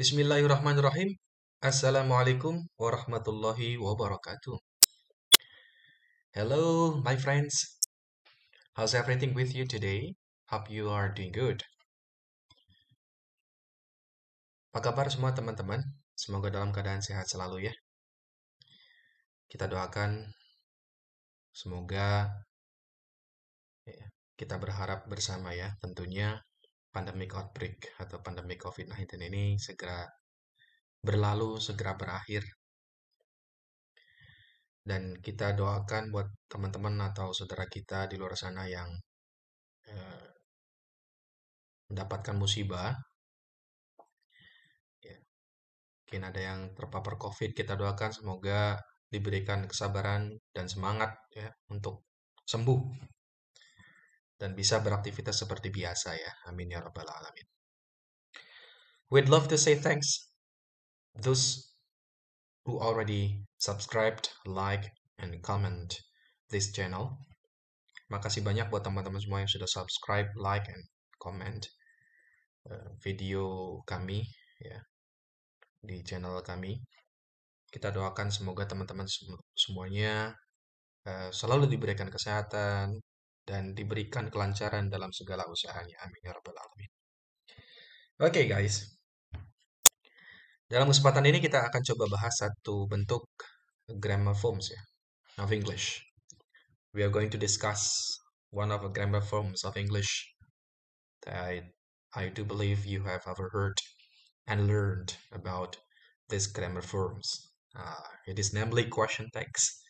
Bismillahirrahmanirrahim. Assalamualaikum warahmatullahi wabarakatuh. Hello, my friends. How's everything with you today? Hope you are doing good. Apa kabar semua teman-teman? Semoga dalam keadaan sehat selalu ya. Kita doakan semoga ya, kita berharap bersama ya, tentunya pandemic outbreak atau pandemic COVID-19 ini segera berlalu, segera berakhir. Dan kita doakan buat teman-teman atau saudara kita di luar sana yang eh, mendapatkan musibah, ya, mungkin ada yang terpapar COVID, kita doakan semoga diberikan kesabaran dan semangat ya untuk sembuh dan bisa beraktivitas seperti biasa ya. Amin ya rabbal alamin. We'd love to say thanks those who already subscribed, like, and comment this channel. Makasih banyak buat teman-teman semua yang sudah subscribe, like, and comment video kami ya di channel kami. Kita doakan semoga teman-teman semuanya selalu diberikan kesehatan dan diberikan kelancaran dalam segala usahanya. Amin ya rabbal alamin. Oke guys, dalam kesempatan ini kita akan coba bahas satu bentuk grammar forms ya, of English. We are going to discuss one of the grammar forms of English that I do believe you have ever heard and learned about this grammar forms. It is namely question text.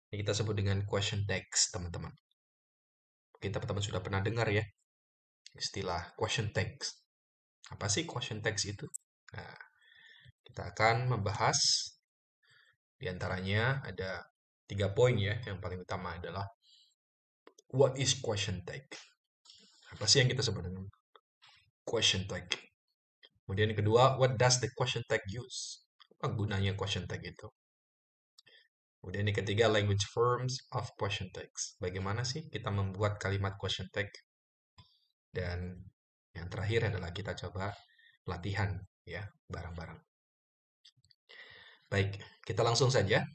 Ini kita sebut dengan question text, teman-teman. Mungkin teman-teman sudah pernah dengar ya istilah question text. Apa sih question text itu? Nah, kita akan membahas di antaranya ada 3 poin ya. Yang paling utama adalah what is question text? Apa sih yang kita sebut dengan question text? Kemudian yang kedua, what does the question text use? Apa gunanya question text itu? Kemudian yang ketiga, language forms of question text. Bagaimana sih kita membuat kalimat question text? Dan yang terakhir adalah kita coba latihan ya, bareng-bareng. Baik, kita langsung saja.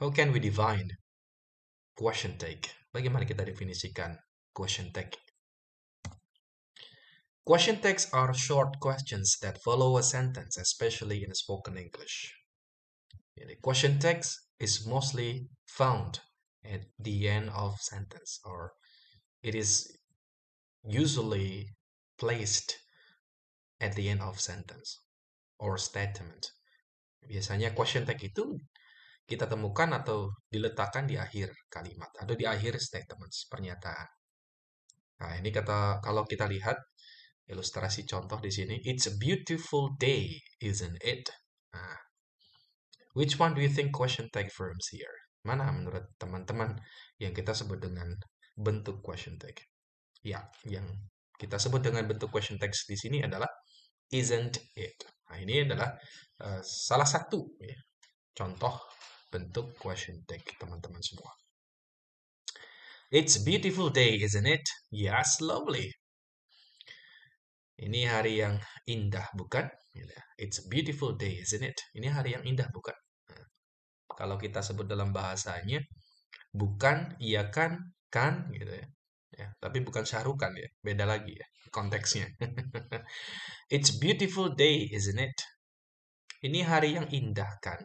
How can we define question text? Bagaimana kita definisikan question text? Question texts are short questions that follow a sentence, especially in spoken English. The question text is mostly found at the end of sentence, or it is usually placed at the end of sentence or statement. Biasanya question text itu kita temukan atau diletakkan di akhir kalimat atau di akhir statement, pernyataan. Nah, ini kalau kita lihat ilustrasi contoh di sini, it's a beautiful day, isn't it? Nah, which one do you think question tag forms here? Mana menurut teman-teman yang kita sebut dengan bentuk question tag? Ya, yang kita sebut dengan bentuk question tag di sini adalah isn't it. Nah, ini adalah salah satu ya, contoh bentuk question tag teman-teman semua. It's a beautiful day, isn't it? Yes, lovely. Ini hari yang indah, bukan? It's a beautiful day, isn't it? Ini hari yang indah, bukan? Nah, kalau kita sebut dalam bahasanya, bukan, iya kan, gitu ya. Ya, tapi bukan syarukan ya, beda lagi ya konteksnya. It's a beautiful day, isn't it? Ini hari yang indah, kan?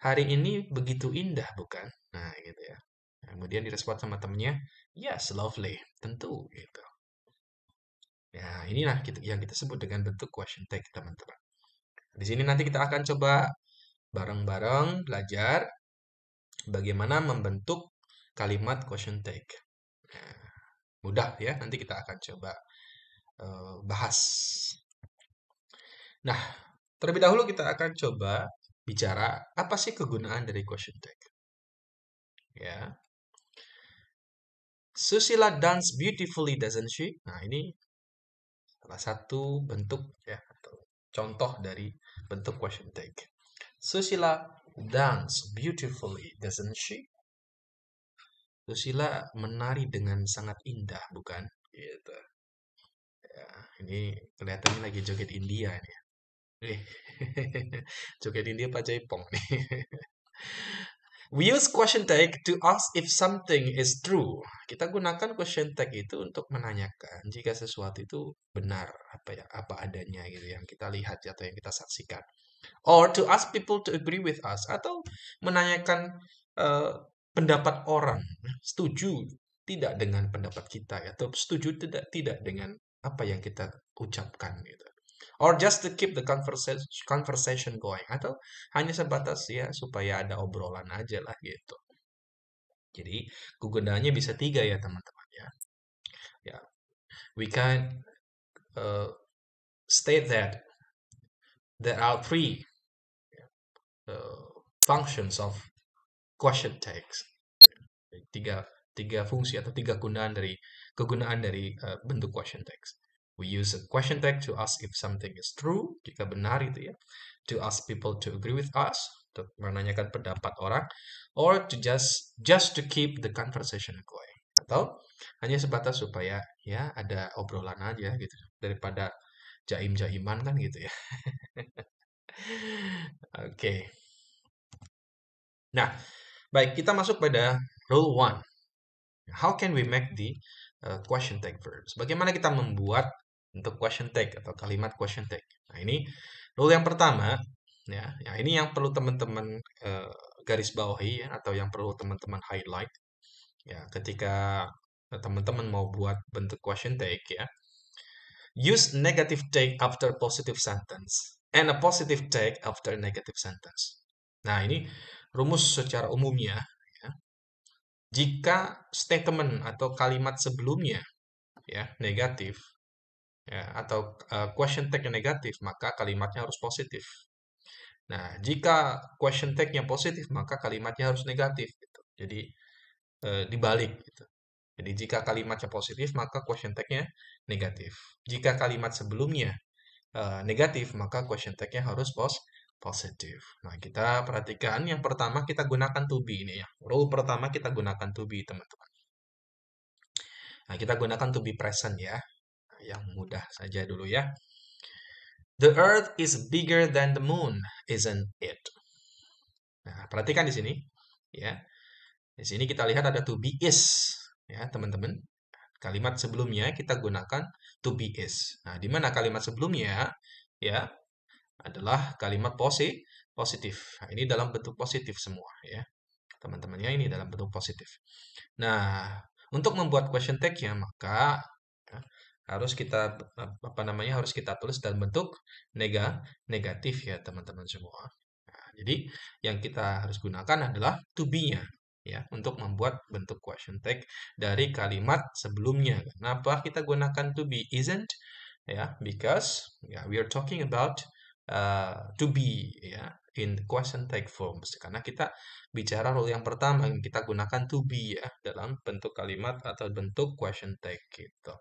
Hari ini begitu indah, bukan? Nah, gitu ya. Kemudian direspon sama temennya, yes, lovely, tentu, gitu. Ya, inilah yang kita sebut dengan bentuk question tag, teman-teman. Di sini nanti kita akan coba bareng-bareng belajar bagaimana membentuk kalimat question tag. Nah, mudah ya, nanti kita akan coba bahas. Nah, terlebih dahulu kita akan coba bicara apa sih kegunaan dari question tag. Ya. Susila dance beautifully, doesn't she? Nah, ini salah satu bentuk ya atau contoh dari bentuk question tag. Susila dance beautifully, doesn't she? Susila menari dengan sangat indah, bukan? Gitu. Ya, ini kelihatannya lagi joget India ini. Eh, jogetin dia Pak Jaipong nih. We use question tag to ask if something is true. Kita gunakan question tag itu untuk menanyakan jika sesuatu itu benar apa adanya gitu yang kita lihat atau yang kita saksikan. Or to ask people to agree with us atau menanyakan eh, pendapat orang, setuju tidak dengan pendapat kita atau setuju tidak dengan apa yang kita ucapkan gitu. Or just to keep the conversation going atau hanya sebatas ya supaya ada obrolan aja lah gitu. Jadi kegunaannya bisa tiga ya teman-teman ya. Ya, we can state that there are three uh, functions of question tags. Tiga tiga fungsi atau tiga kegunaan dari bentuk question tags. We use a question tag to ask if something is true, jika benar itu ya. To ask people to agree with us, untuk menanyakan pendapat orang, or to just to keep the conversation going. Atau hanya sebatas supaya ya ada obrolan aja gitu daripada jaim-jaiman kan gitu ya. Oke. Nah, baik kita masuk pada rule one. How can we make the question tag verbs? Bagaimana kita membuat untuk question tag atau kalimat question tag? Nah, ini rule yang pertama, ya ini yang perlu teman-teman garis bawahi ya, atau yang perlu teman-teman highlight. Ya, ketika teman-teman mau buat bentuk question tag ya, use negative tag after positive sentence and a positive tag after negative sentence. Nah, ini rumus secara umumnya ya. Jika statement atau kalimat sebelumnya ya negatif ya atau question tag yang negatif, maka kalimatnya harus positif. Nah, jika question tag-nya positif, maka kalimatnya harus negatif gitu. Jadi dibalik gitu. Jadi jika kalimatnya positif, maka question tag-nya negatif. Jika kalimat sebelumnya negatif, maka question tag-nya harus positif. Nah, kita perhatikan yang pertama kita gunakan to be ini ya. Rule pertama kita gunakan to be, teman-teman. Nah, kita gunakan to be present ya. Yang mudah saja dulu ya. The earth is bigger than the moon, isn't it? Nah, perhatikan di sini ya. Di sini kita lihat ada to be is ya, teman-teman. Kalimat sebelumnya kita gunakan to be is. Nah, di mana kalimat sebelumnya ya adalah kalimat positif. Nah, ini dalam bentuk positif semua ya. Teman-temannya ini dalam bentuk positif. Nah, untuk membuat question tag-nya maka ya, harus kita harus kita tulis dalam bentuk negatif ya teman-teman semua. Nah, jadi yang kita harus gunakan adalah to be-nya ya untuk membuat bentuk question tag dari kalimat sebelumnya. Kenapa kita gunakan to be isn't ya? Because ya we are talking about to be ya in the question tag forms karena kita bicara rule yang pertama yang kita gunakan to be ya dalam bentuk kalimat atau bentuk question tag gitu.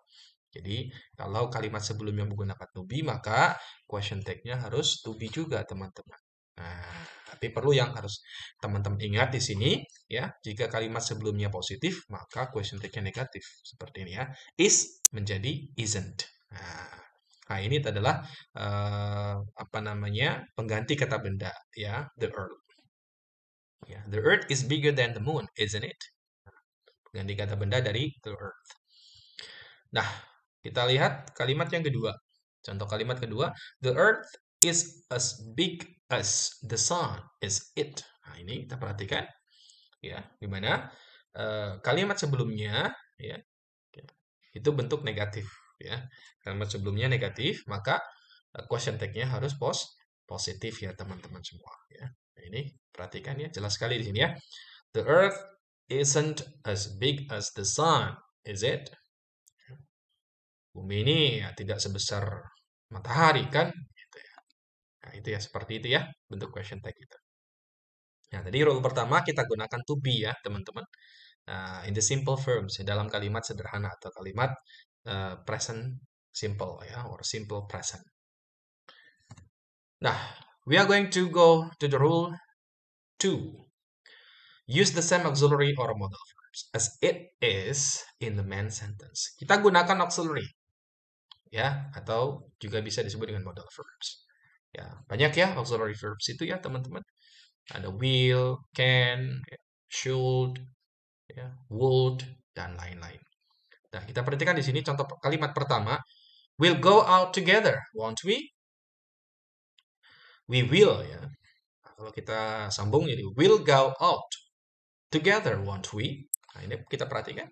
Jadi, kalau kalimat sebelumnya menggunakan to be, maka question tag-nya harus to be juga, teman-teman. Nah, tapi perlu yang harus teman-teman ingat di sini, ya, jika kalimat sebelumnya positif, maka question tag-nya negatif. Seperti ini ya. Is menjadi isn't. Nah, ini adalah pengganti kata benda, ya, the earth. Ya, the earth is bigger than the moon, isn't it? Pengganti kata benda dari the earth. Nah, kita lihat kalimat yang kedua. Contoh kalimat kedua, the earth is as big as the sun, is it? Nah, ini kita perhatikan ya, di mana kalimat sebelumnya ya itu bentuk negatif ya. Kalimat sebelumnya negatif, maka question tag-nya harus positif ya, teman-teman semua ya. Nah, ini perhatikan ya, jelas sekali di sini ya. The earth isn't as big as the sun, is it? Bumi ini ya tidak sebesar matahari kan? Gitu ya. Nah, itu ya seperti itu ya bentuk question tag kita. Nah, tadi rule pertama kita gunakan to be ya, teman-teman. In the simple forms, dalam kalimat sederhana atau kalimat present simple ya, or simple present. Nah, we are going to go to the rule 2. Use the same auxiliary or modal verbs as it is in the main sentence. Kita gunakan auxiliary ya, atau juga bisa disebut dengan modal verbs. Ya, banyak ya auxiliary verbs itu ya, teman-teman. Ada will, can, should, ya, would, dan lain-lain. Nah, kita perhatikan di sini contoh kalimat pertama. We'll go out together, won't we? We will, ya. Nah, kalau kita sambung jadi we'll go out together, won't we? Nah, ini kita perhatikan.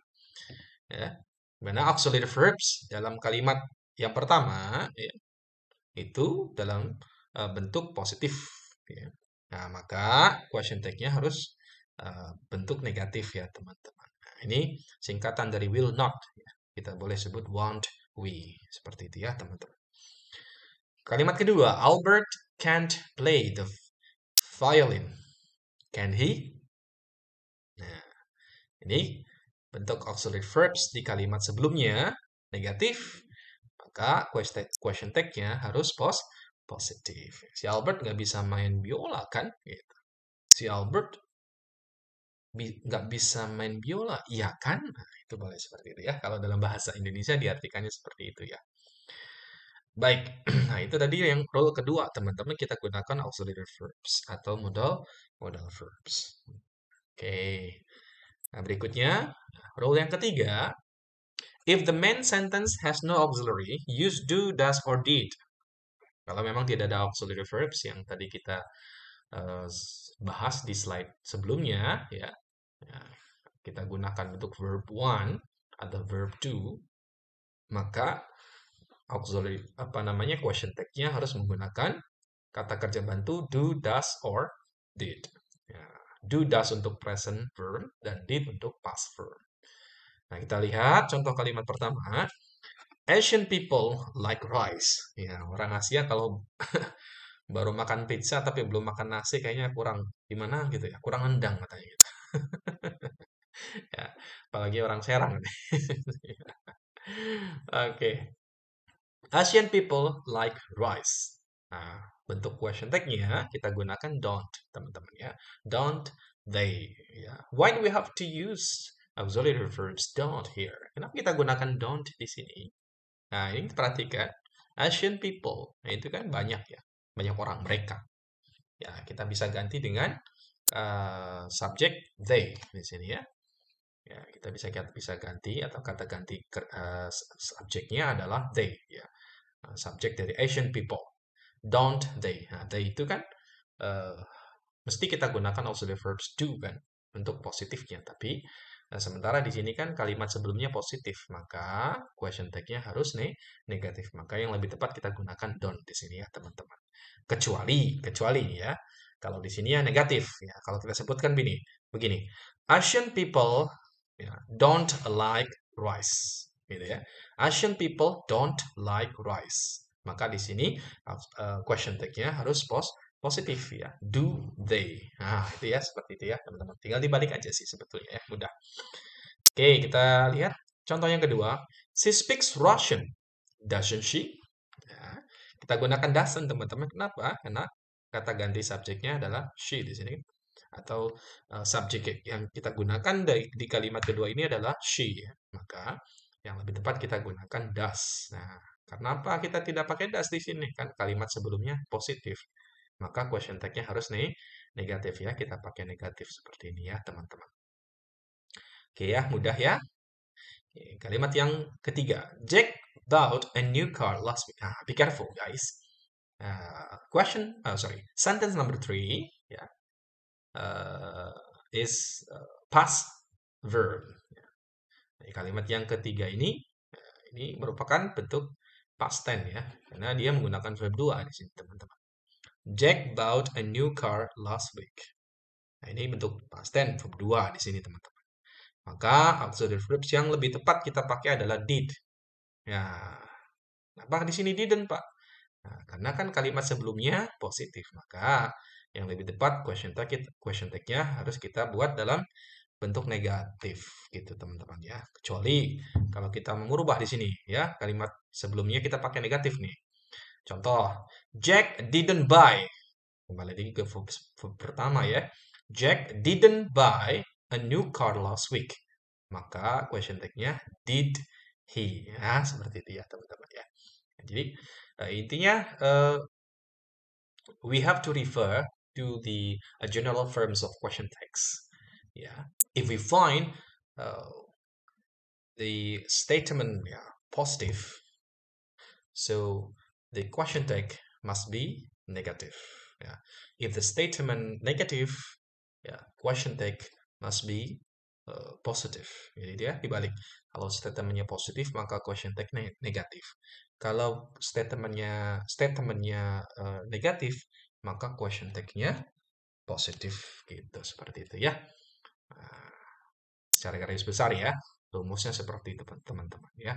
Ya. Mana auxiliary verbs dalam kalimat yang pertama, ya, itu dalam bentuk positif. Ya. Nah, maka question tag-nya harus bentuk negatif ya, teman-teman. Nah, ini singkatan dari will not. Ya. Kita boleh sebut won't we. Seperti itu ya, teman-teman. Kalimat kedua, Albert can't play the violin. Can he? Nah, ini bentuk auxiliary verbs di kalimat sebelumnya negatif. Maka question tag-nya harus positif. Si Albert nggak bisa main biola kan? Gitu. Si Albert nggak bisa main biola, iya kan? Nah, itu boleh seperti itu ya. Kalau dalam bahasa Indonesia diartikannya seperti itu ya. Baik, nah itu tadi yang rule kedua, teman-teman kita gunakan auxiliary verbs atau modal verbs. Oke, nah berikutnya rule yang ketiga, if the main sentence has no auxiliary, use do, does, or did. Kalau memang tidak ada auxiliary verbs yang tadi kita eh, bahas di slide sebelumnya, ya, ya, kita gunakan bentuk verb one atau verb two, maka auxiliary apa namanya question tag-nya harus menggunakan kata kerja bantu do, does, or did. Ya, do, does untuk present verb dan did untuk past verb. Nah, kita lihat contoh kalimat pertama. Asian people like rice. Ya, orang Asia kalau baru makan pizza tapi belum makan nasi kayaknya kurang gimana gitu ya, kurang nendang katanya gitu. Ya, apalagi orang Serang. Oke. Asian people like rice. Nah, bentuk question tag-nya kita gunakan don't, teman-teman ya. Don't they, ya. Why do we have to use auxiliary verbs don't here? Kenapa kita gunakan don't di sini? Nah, ini perhatikan. Asian people, nah itu kan banyak ya. Banyak orang, mereka. Ya, kita bisa ganti dengan subject they di sini ya. Ya, kita bisa ganti atau kata ganti subjeknya adalah they ya. Subjek dari Asian people. Don't they. Nah, they itu kan uh, mesti kita gunakan auxiliary verbs do kan untuk positifnya. Tapi sementara di sini kan kalimat sebelumnya positif, maka question tag-nya harus negatif. Maka yang lebih tepat kita gunakan don't di sini ya, teman-teman. Kecuali ya. Kalau di sini ya negatif ya. Kalau kita sebutkan begini. Asian people ya, don't like rice gitu ya. Asian people don't like rice. Maka di sini question tag-nya harus positif ya. Do they? Nah, itu ya seperti itu ya, teman-teman. Tinggal dibalik aja sih sebetulnya ya, mudah. Oke, kita lihat contoh yang kedua. She speaks Russian, doesn't she? Ya, kita gunakan doesn't, teman-teman. Kenapa? Karena kata ganti subjeknya adalah she di sini. Atau subjek yang kita gunakan di kalimat kedua ini adalah she. Ya. Maka yang lebih tepat kita gunakan does. Nah, kenapa kita tidak pakai does di sini? Kan kalimat sebelumnya positif. Maka question tag-nya harus negatif ya. Kita pakai negatif seperti ini ya, teman-teman. Oke ya, mudah ya. Oke, kalimat yang ketiga. Jack bought a new car last week. Ah, be careful, guys. Sentence number 3 ya, is past verb. Nah, kalimat yang ketiga ini merupakan bentuk past tense ya, karena dia menggunakan verb 2 di sini, teman-teman. Jack bought a new car last week. Nah, ini bentuk past tense verb 2 di sini, teman-teman. Maka auxiliary verbs yang lebih tepat kita pakai adalah did. Ya, kenapa di sini didn't, Pak? Nah, karena kan kalimat sebelumnya positif, maka yang lebih tepat question tag-nya harus kita buat dalam bentuk negatif gitu, teman-teman ya. Kecuali kalau kita mengubah di sini ya, kalimat sebelumnya kita pakai negatif nih. Contoh, Jack didn't buy. Kembali lagi ke verb pertama ya. Jack didn't buy a new car last week. Maka question tag-nya did he. Ya, seperti itu ya, teman-teman ya. Jadi intinya we have to refer to the general forms of question text. Yeah, if we find uh, the statement positive, so the question tag must be negative. Yeah, if the statement negative, question tag must be positive. Jadi dia dibalik. Kalau statementnya positif, maka question tag negatif. Kalau statementnya negatif, maka question tag-nya positif gitu, seperti itu ya. Nah, secara garis besar ya, rumusnya seperti itu teman-teman ya.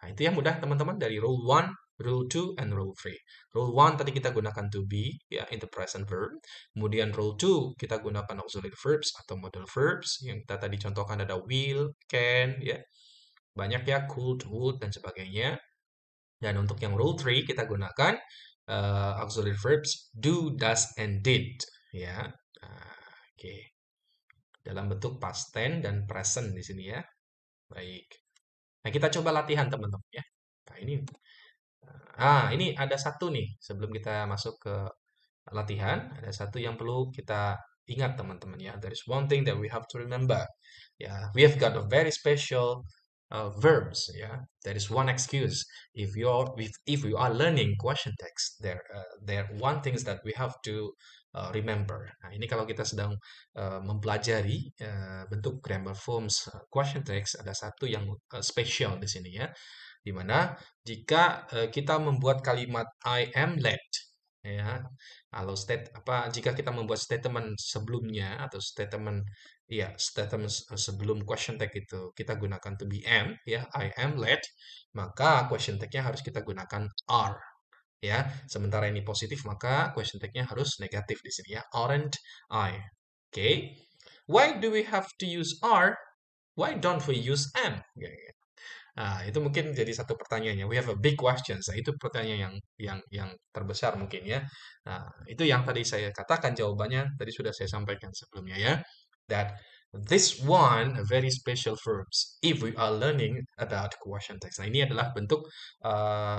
Nah, itu yang mudah teman-teman dari rule 1, rule 2, and rule 3. Rule 1 tadi kita gunakan to be ya, in the present verb. Kemudian rule 2 kita gunakan auxiliary verbs atau modal verbs. Yang kita tadi contohkan ada will, can ya. Banyak ya, could, would, dan sebagainya. Dan untuk yang rule 3 kita gunakan auxiliary verbs do, does, and did ya. Oke. Dalam bentuk past tense dan present di sini ya. Baik. Nah, kita coba latihan teman-teman ya. Nah, ini ada satu nih sebelum kita masuk ke latihan, ada satu yang perlu kita ingat teman-teman ya. There is one thing that we have to remember. Yeah, we have got a very special verbs. Yeah, there is one excuse. If you are learning question text, there one things that we have to remember. Nah, ini kalau kita sedang mempelajari bentuk grammar forms question text, ada satu yang spesial di sini ya. Dimana jika kita membuat kalimat I am late, ya, kalau jika kita membuat statement sebelumnya atau statement sebelum question tag itu kita gunakan to be am ya, I am late, maka question tag-nya harus kita gunakan are ya. Sementara ini positif maka question tag-nya harus negatif di sini ya, aren't I. Okay, why do we have to use are, why don't we use am? Nah, itu mungkin jadi satu pertanyaannya. We have a big question. Nah, itu pertanyaan yang terbesar mungkin ya. Nah, itu yang tadi saya katakan jawabannya tadi sudah saya sampaikan sebelumnya ya. That this one a very special verbs if we are learning about question text. Nah, ini adalah bentuk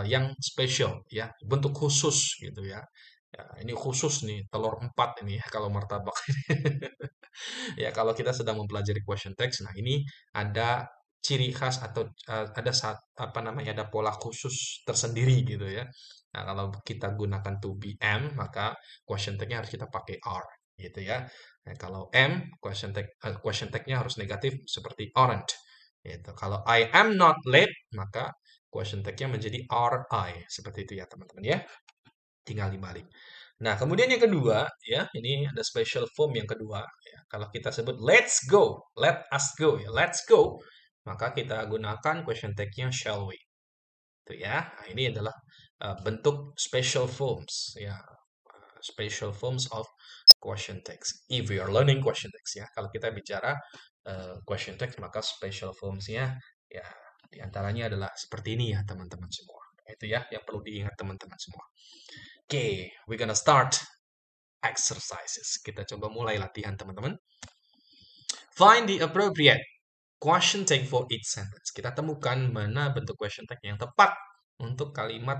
yang spesial ya, bentuk khusus gitu ya. Ya, ini khusus nih, telur 4 ini ya kalau martabak. Ya, kalau kita sedang mempelajari question text, nah ini ada ciri khas atau apa namanya, ada pola khusus tersendiri gitu ya. Nah, kalau kita gunakan to be am, maka question tag-nya harus kita pakai are gitu ya. Nah, kalau am, question tag-nya harus negatif seperti aren't gitu. Kalau I am not late, maka question tag-nya menjadi are I. Seperti itu ya teman-teman ya. Tinggal dibalik. Nah, kemudian yang kedua, ya, ini ada special form yang kedua. Ya, kalau kita sebut let's go, let us go, ya, let's go, maka kita gunakan question tag-nya shall we. Itu ya. Nah, ini adalah bentuk special forms, ya, special forms of question text. If we are learning question text, ya, kalau kita bicara question text, maka special forms-nya, ya, diantaranya adalah seperti ini ya, teman-teman semua. Itu ya, yang perlu diingat teman-teman semua. Oke, we're gonna start exercises. Kita coba mulai latihan teman-teman. Find the appropriate question tag for each sentence. Kita temukan mana bentuk question tag yang tepat untuk kalimat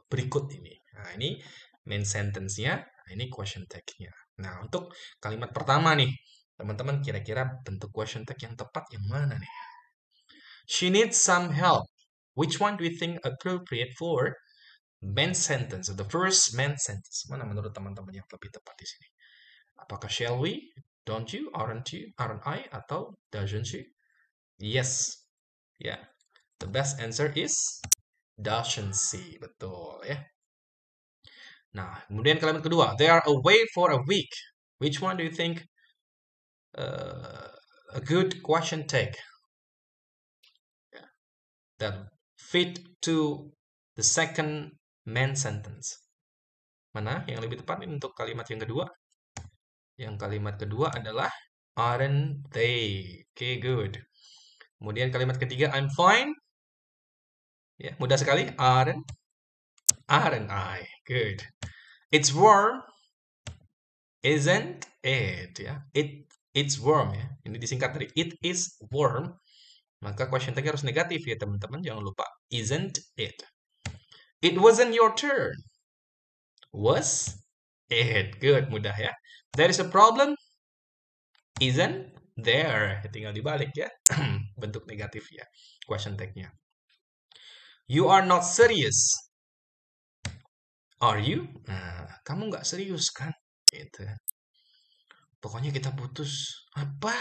berikut ini. Nah, ini main sentence-nya, nah, ini question tag-nya. Nah, untuk kalimat pertama nih, teman-teman kira-kira bentuk question tag yang tepat yang mana nih? She needs some help. Which one do you think appropriate for main sentence, the first main sentence? Mana menurut teman-teman yang lebih tepat di sini? Apakah shall we, don't you, aren't I, atau doesn't she? Yes. Ya. Yeah. The best answer is doesn't she. Betul ya. Nah, kemudian kalimat kedua. They are away for a week. Which one do you think a good question tag? Yeah. That fit to the second main sentence. Mana yang lebih tepat untuk kalimat yang kedua? Yang kalimat kedua adalah aren't they. Okay, good. Kemudian kalimat ketiga, I'm fine. Ya, mudah sekali. Aren't I. Good. It's warm. Isn't it? Ya, it's warm ya. Ini disingkat dari it is warm. Maka question tag harus negatif ya teman-teman. Jangan lupa. Isn't it? It wasn't your turn. Was it? Good, mudah ya. There is a problem, isn't there? Tinggal dibalik ya. Bentuk negatif ya. Question tag-nya. You are not serious. Are you? Nah, kamu nggak serius kan? Gitu. Pokoknya kita putus. Apa?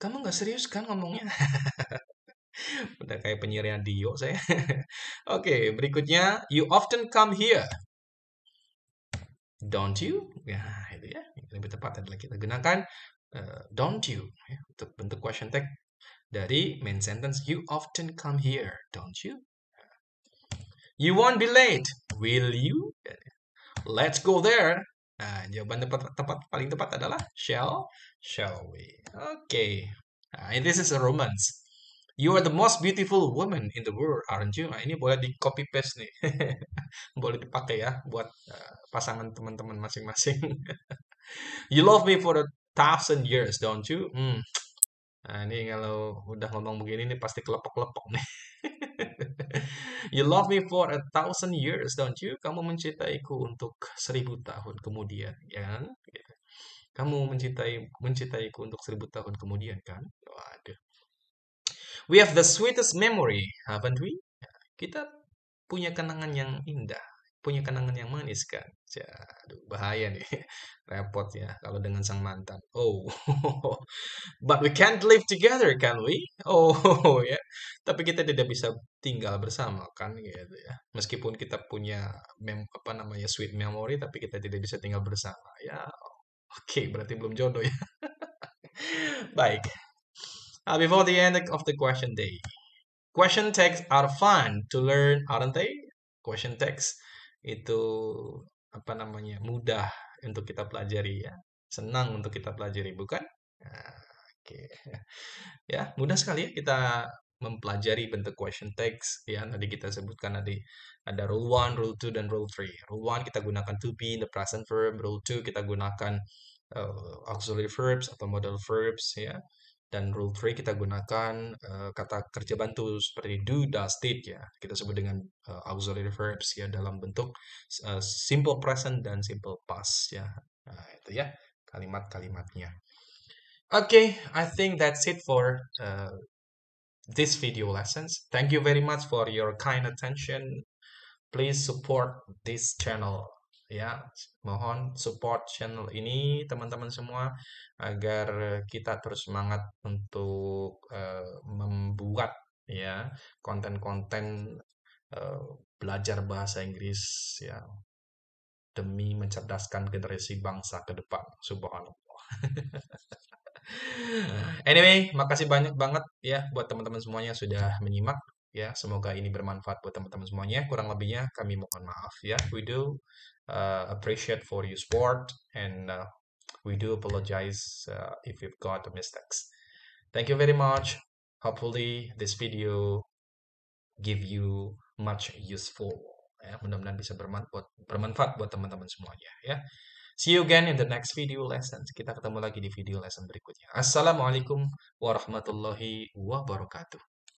Kamu nggak serius kan ngomongnya? Udah kayak penyiar radio saya. Oke, berikutnya. You often come here. Don't you? Ya, itu ya. Lebih tepat adalah kita gunakan don't you ya, untuk bentuk question tag dari main sentence. You often come here, don't you? You won't be late, will you? Let's go there. Nah, jawaban paling tepat adalah shall we? Okay. Nah, this is a romance. You are the most beautiful woman in the world, aren't you? Nah, ini boleh di copy paste nih. Boleh dipakai ya buat pasangan teman-teman masing-masing. You love me for 1,000 years, don't you? Nah, ini kalau udah ngomong begini nih pasti kelepok-kelepok nih. You love me for 1,000 years, don't you? Kamu mencintaiku untuk 1.000 tahun kemudian, ya kan? Gitu. Kamu mencintaiku untuk 1.000 tahun kemudian, kan? Waduh. We have the sweetest memory, haven't we? Kita punya kenangan yang indah, punya kenangan yang manis kan? Aduh, bahaya nih, repot ya kalau dengan sang mantan. Oh, but we can't live together, can we? Oh, ya. Tapi kita tidak bisa tinggal bersama kan, gitu ya. Meskipun kita punya apa namanya sweet memory, tapi kita tidak bisa tinggal bersama. Ya, oke, berarti belum jodoh ya. Baik. Before the end of the question day. Question tags are fun to learn, aren't they? Question tags itu apa namanya mudah untuk kita pelajari ya, senang untuk kita pelajari bukan? Nah, oke, ya mudah sekali ya kita mempelajari bentuk question tags ya. Tadi kita sebutkan tadi ada rule 1, rule 2, dan rule 3. Rule 1 kita gunakan to be in the present verb, rule 2 kita gunakan auxiliary verbs atau modal verbs ya. Dan rule 3 kita gunakan kata kerja bantu seperti do, does, did ya. Kita sebut dengan auxiliary verbs ya dalam bentuk simple present dan simple past ya. Nah, itu ya kalimat-kalimatnya. Okay, I think that's it for this video lessons. Thank you very much for your kind attention. Please support this channel ya. Mohon support channel ini teman-teman semua agar kita terus semangat untuk membuat ya konten-konten belajar bahasa Inggris ya demi mencerdaskan generasi bangsa ke depan. Subhanallah. Anyway, makasih banyak banget ya buat teman-teman semuanya sudah menyimak ya. Semoga ini bermanfaat buat teman-teman semuanya. Kurang lebihnya kami mohon maaf ya. We do appreciate for your support and we do apologize if you've got mistakes. Thank you very much. Hopefully this video give you much useful. Ya, mudah-mudahan bisa bermanfaat buat teman-teman semuanya ya. See you again in the next video lessons. Kita ketemu lagi di video lesson berikutnya. Assalamualaikum warahmatullahi wabarakatuh.